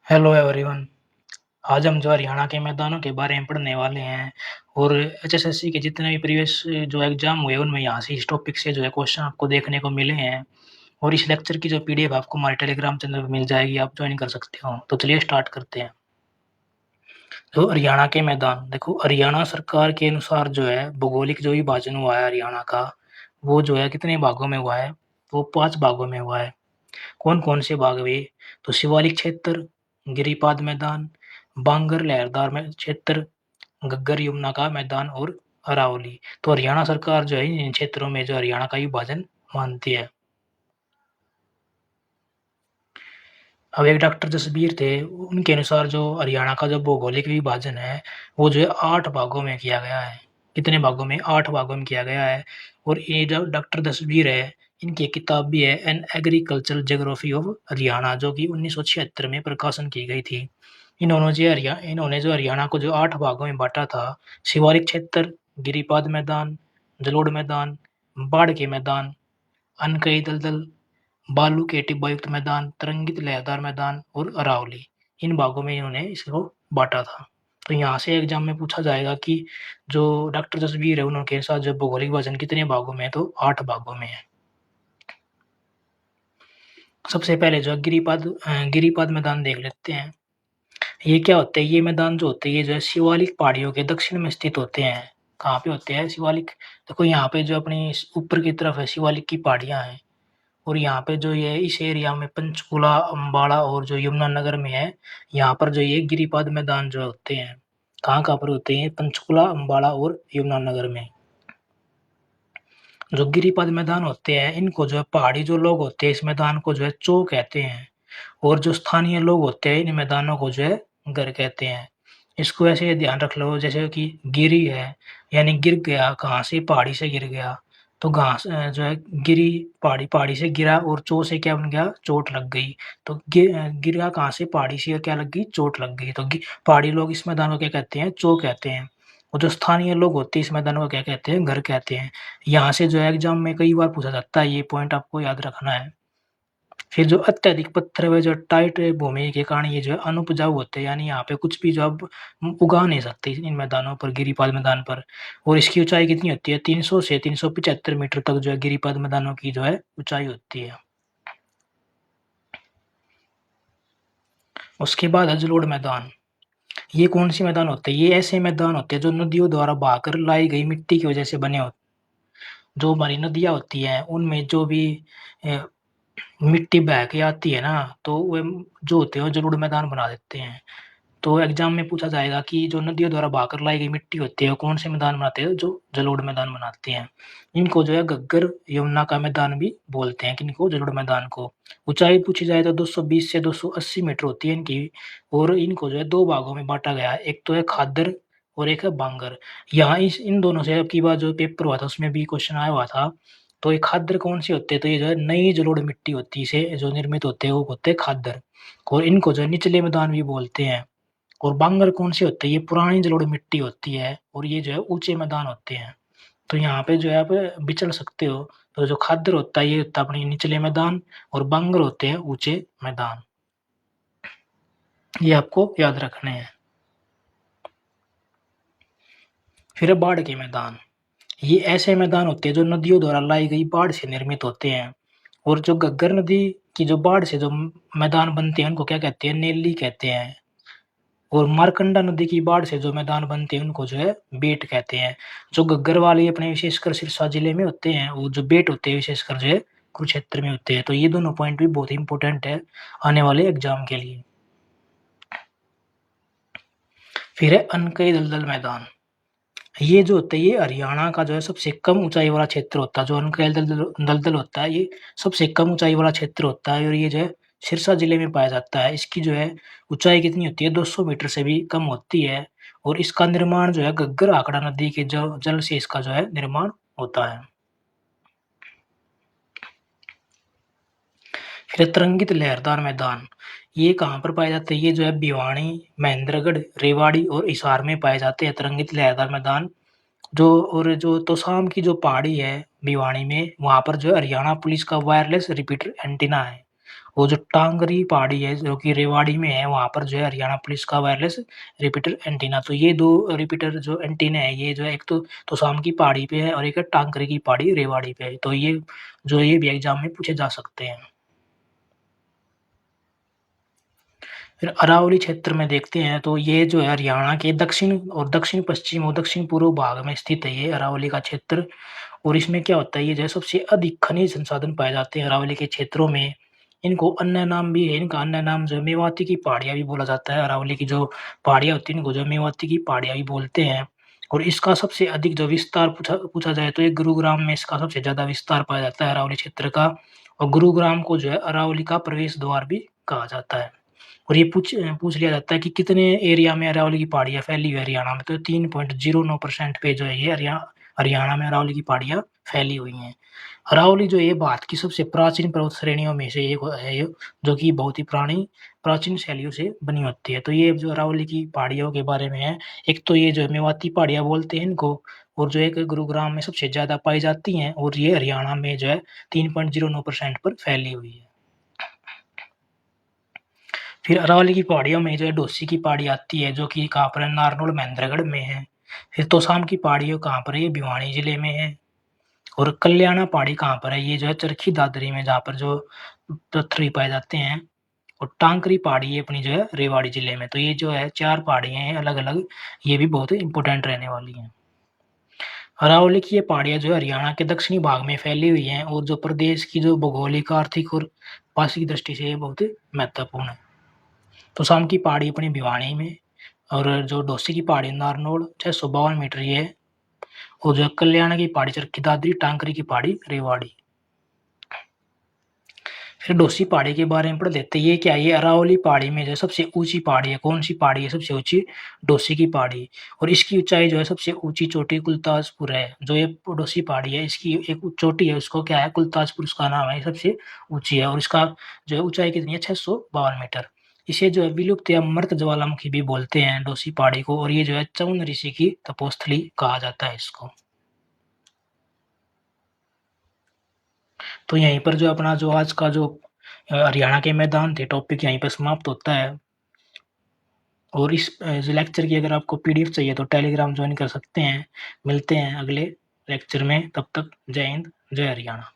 Hello everyone. आज हम जो हरियाणा के मैदानों के बारे में पढ़ने वाले हैं और एचएसएससी के जितने भी प्रीवियस जो एग्जाम हुए उनमें यहाँ से इस टॉपिक से जो है क्वेश्चन आपको देखने को मिले हैं और इस लेक्चर की जो पीडीएफ आपको हमारे टेलीग्राम चैनल पर मिल जाएगी, आप ज्वाइन कर सकते हो। तो चलिए स्टार्ट करते हैं। तो हरियाणा के मैदान देखो, हरियाणा सरकार के अनुसार जो है भौगोलिक जो विभाजन हुआ है हरियाणा का, वो जो है कितने भागों में हुआ है? वो 5 भागों में हुआ है। कौन-कौन से भाग वे? तो शिवालिक क्षेत्र, गिरिपाद मैदान, बांगर लहरदार में क्षेत्र, घग्गर यमुना का मैदान और अरावली। तो हरियाणा सरकार जो है इन क्षेत्रों में जो हरियाणा का विभाजन मानती है। अब एक डॉक्टर जसबीर थे, उनके अनुसार जो हरियाणा का जो भौगोलिक विभाजन है, वो जो है 8 भागों में किया गया है। कितने भागों में? 8 भागों में किया गया है। और ये जो डॉक्टर जसबीर है, इनकी एक किताब भी है an agricultural geography of Haryana, जो कि 1976 में प्रकाशन की गई थी। इन्होंने जो हरियाणा को जो 8 भागों में बाँटा था, शिवालिक क्षेत्र, गिरिपाद मैदान, जलोढ़ मैदान, बाढ़ के मैदान, अनकई दलदल, बालू के टिब्बायुक्त मैदान, तरंगित लहरदार मैदान और अरावली। इन भागों में इन्होंने इसको बाँटा था। तो यहाँ से एग्जाम में पूछा जाएगा कि जो डॉक्टर जसबीर है उनके साथ जो भौगोलिक विभाजन कितने भागों में है? तो 8 भागों में है। सबसे पहले जो गिरिपाद मैदान देख लेते हैं। ये क्या होते हैं? ये मैदान जो होते हैं, ये जो है शिवालिक पहाड़ियों के दक्षिण में स्थित होते हैं। कहाँ पे होते हैं शिवालिक? देखो यहाँ पे जो अपनी ऊपर की तरफ है शिवालिक की पहाड़ियाँ हैं और यहाँ पे जो ये इस एरिया में पंचकुला, अम्बाड़ा और जो यमुनानगर में है, यहाँ पर जो ये गिरिपाद मैदान जो होते हैं, कहाँ-कहाँ पर होते हैं? पंचकुला, अम्बाड़ा और यमुनानगर में। जो गिरिपाद मैदान होते हैं, इनको जो है पहाड़ी जो लोग होते हैं, इस मैदान को जो है चो कहते हैं और जो स्थानीय लोग होते हैं, इन मैदानों को जो है घर कहते हैं। इसको ऐसे ध्यान रख लो जैसे कि गिरी है, यानी गिर गया, कहाँ से? पहाड़ी से गिर गया। तो जो है गिरी, पहाड़ी से गिरा और चो से क्या बन गया? चोट लग गई। तो गिरा कहाँ से? पहाड़ी से और क्या लग गई? चोट लग गई। तो पहाड़ी लोग इस मैदान को क्या कहते हैं? चो कहते हैं। और जो स्थानीय लोग होते हैं इस मैदान को क्या कहते हैं? घर कहते हैं। यहाँ से जो है एग्जाम में कई बार पूछा जाता है, ये पॉइंट आपको याद रखना है। फिर जो अत्यधिक पत्थर व जो टाइट भूमि के कारण ये जो है अनुपजाऊ होते हैं, यानी यहाँ पे कुछ भी जो अब उगा नहीं सकते इन मैदानों पर, गिरिपाद मैदान पर। और इसकी ऊंचाई कितनी होती है? 300 से 375 मीटर तक जो है गिरिपाद मैदानों की जो है ऊंचाई होती है। उसके बाद है जलोढ़ मैदान। ये कौन सी मैदान होते हैं? ये ऐसे मैदान होते हैं जो नदियों द्वारा बहाकर लाई गई मिट्टी की वजह से बने होते हैं। जो हमारी नदियाँ होती हैं उनमें जो भी अ, मिट्टी बह के आती है ना, तो वे जो होते हैं वो जलोढ़ मैदान बना देते हैं। तो एग्जाम में पूछा जाएगा कि जो नदियों द्वारा बहाकर लाई गई मिट्टी होती है वो कौन से मैदान बनाते हैं? जो जलोढ़ मैदान बनाते हैं। इनको जो है घग्गर यमुना का मैदान भी बोलते हैं। किनको? जलोढ़ मैदान को। ऊंचाई पूछी जाए तो 220 से 280 मीटर होती है इनकी और इनको जो है 2 भागों में बाँटा गया है। एक तो है खादर और एक है बांगर। यहाँ इस इन दोनों से अब की बार जो पेपर हुआ था उसमें भी क्वेश्चन आया हुआ था। तो ये खादर कौन से होते हैं? तो ये जो है नई जलोढ़ मिट्टी होती है, इसे जो निर्मित होते हैं वो होते हैं खादर और इनको जो है निचले मैदान भी बोलते हैं। और बांगर कौन सी होती है? ये पुरानी जलोढ़ मिट्टी होती है और ये जो है ऊँचे मैदान होते हैं। तो यहाँ पे जो है आप विचल सकते हो। तो जो खादर होता है ये होता है अपने निचले मैदान और बांगर होते हैं ऊँचे मैदान। ये आपको याद रखने हैं। फिर है बाढ़ के मैदान। ये ऐसे मैदान होते हैं जो नदियों द्वारा लाई गई बाढ़ से निर्मित होते हैं और जो घग्गर नदी की जो बाढ़ से जो मैदान बनते हैं उनको क्या कहते हैं? नेल्ली कहते हैं। और मारकंडा नदी की बाढ़ से जो मैदान बनते हैं उनको जो है बेट कहते हैं। जो घग्गर वाले अपने विशेषकर सिरसा जिले में होते हैं, वो जो बेट होते हैं विशेषकर जो है कुरुक्षेत्र में होते हैं। तो ये दोनों पॉइंट भी बहुत इंपॉर्टेंट है आने वाले एग्जाम के लिए। फिर है अनकई दलदल मैदान। ये जो होता है ये हरियाणा का जो है सबसे कम ऊंचाई वाला क्षेत्र होता है। जो अनकई दलदल होता है ये सबसे कम ऊंचाई वाला क्षेत्र होता है और ये जो है सिरसा जिले में पाया जाता है। इसकी जो है ऊंचाई कितनी होती है? 200 मीटर से भी कम होती है और इसका निर्माण जो है घग्गर आंकड़ा नदी के जो जल से इसका जो है निर्माण होता है। फिर तरंगित लहरदार मैदान। ये कहाँ पर पाए जाते हैं? ये जो है भिवानी, महेंद्रगढ़, रेवाड़ी और हिसार में पाए जाते हैं तरंगित लहरदार मैदान। जो तोशाम की जो पहाड़ी है भिवानी में, वहाँ पर जो है हरियाणा पुलिस का वायरलेस रिपीटर एंटीना है वो जो टांगरी पहाड़ी है जो कि रेवाड़ी में है, वहाँ पर जो है हरियाणा पुलिस का वायरलेस रिपीटर एंटीना। तो ये 2 रिपीटर जो एंटीना है, ये जो है एक तो तोशाम की पहाड़ी पे है और एक है टांगरी की पहाड़ी रेवाड़ी पे है। तो ये जो ये भी एग्ज़ाम में पूछे जा सकते हैं। फिर अरावली क्षेत्र में देखते हैं तो ये जो है हरियाणा के दक्षिण और दक्षिण-पश्चिम और दक्षिण-पूर्व भाग में स्थित है ये अरावली का क्षेत्र। और इसमें क्या होता है, ये जो है सबसे अधिक खनिज संसाधन पाए जाते हैं अरावली के क्षेत्रों में। इनको अन्य नाम भी है, इनका अन्य नाम जो है मेवाती की पहाड़ियाँ भी बोला जाता है। अरावली की जो पहाड़ियाँ होती हैं इनको जो मेवाती की पहाड़ियाँ भी बोलते हैं। और इसका सबसे अधिक जो विस्तार पूछा पूछा जाए तो ये गुरुग्राम में इसका सबसे ज़्यादा विस्तार पाया जाता है अरावली क्षेत्र का। और गुरुग्राम को जो है अरावली का प्रवेश द्वार भी कहा जाता है। और ये पूछ लिया जाता है कि कितने एरिया में अरावली की पहाड़ियाँ फैली हुई है हरियाणा में, तो 3.09% पे जो है ये हरियाणा में अरावली की पहाड़ियाँ फैली हुई हैं। अरावली जो है ये भारत की सबसे प्राचीन पर्वत श्रेणियों में से एक है ये, जो कि बहुत ही प्राचीन शैलियों से बनी होती है। तो ये जो अरावली की पहाड़ियों के बारे में है, एक तो ये जो है मेवाती पहाड़ियाँ बोलते हैं इनको, और जो एक गुरुग्राम में सबसे ज़्यादा पाई जाती हैं और ये हरियाणा में जो है 3.09% पर फैली हुई है। फिर अरावली की पहाड़ियों में जो है डोसी की पहाड़ी आती है जो कि कहाँ पर है, नारनौल महेंद्रगढ़ में है। फिर तोशाम की पहाड़ियों कहाँ पर है, ये भिवानी जिले में है। और कल्याणा पहाड़ी कहाँ पर है, ये जो है चरखी दादरी में जहाँ पर जो पत्थर भी पाए जाते हैं। और टांकरी पहाड़ी ये अपनी जो है रेवाड़ी जिले में। तो ये जो है 4 पहाड़ियाँ हैं अलग-अलग, ये भी बहुत इम्पोर्टेंट रहने वाली हैं। अरावली की ये पहाड़ियाँ जो है हरियाणा के दक्षिणी भाग में फैली हुई हैं और जो प्रदेश की जो भौगोलिक, आर्थिक और वार्षिक दृष्टि से ये बहुत महत्वपूर्ण है। तोशाम की पहाड़ी अपनी भिवानी में, और जो डोसी की पहाड़ी नारनौल 652 मीटर ये है। और जो कल्याण की पहाड़ी चरखी दादरी, टांकरी की पहाड़ी रेवाड़ी। फिर डोसी पहाड़ी के बारे में पढ़ लेते हैं। ये क्या है, ये अरावली पहाड़ी में जो सबसे ऊँची पहाड़ी है, कौन-सी पहाड़ी है सबसे ऊँची? डोसी की पहाड़ी। और इसकी ऊँचाई जो है सबसे ऊँची चोटी कुलतासपुर है। जो ये डोसी पहाड़ी है इसकी एक चोटी है, उसको क्या है कुलतासपुर उसका नाम है, ये सबसे ऊँची है और इसका जो है ऊँचाई कितनी है 652 मीटर। इसे जो है विलुप्त या मृत ज्वालामुखी भी बोलते हैं डोसी पहाड़ी को, और ये जो है च्यवन ऋषि की तपोस्थली कहा जाता है इसको। तो यहीं पर जो अपना जो आज का जो हरियाणा के मैदान थे टॉपिक यहीं पे समाप्त होता है। और इस जो लेक्चर की अगर आपको पीडीएफ चाहिए तो टेलीग्राम जॉइन कर सकते हैं। मिलते हैं अगले लेक्चर में, तब तक जय हिंद, जय हरियाणा।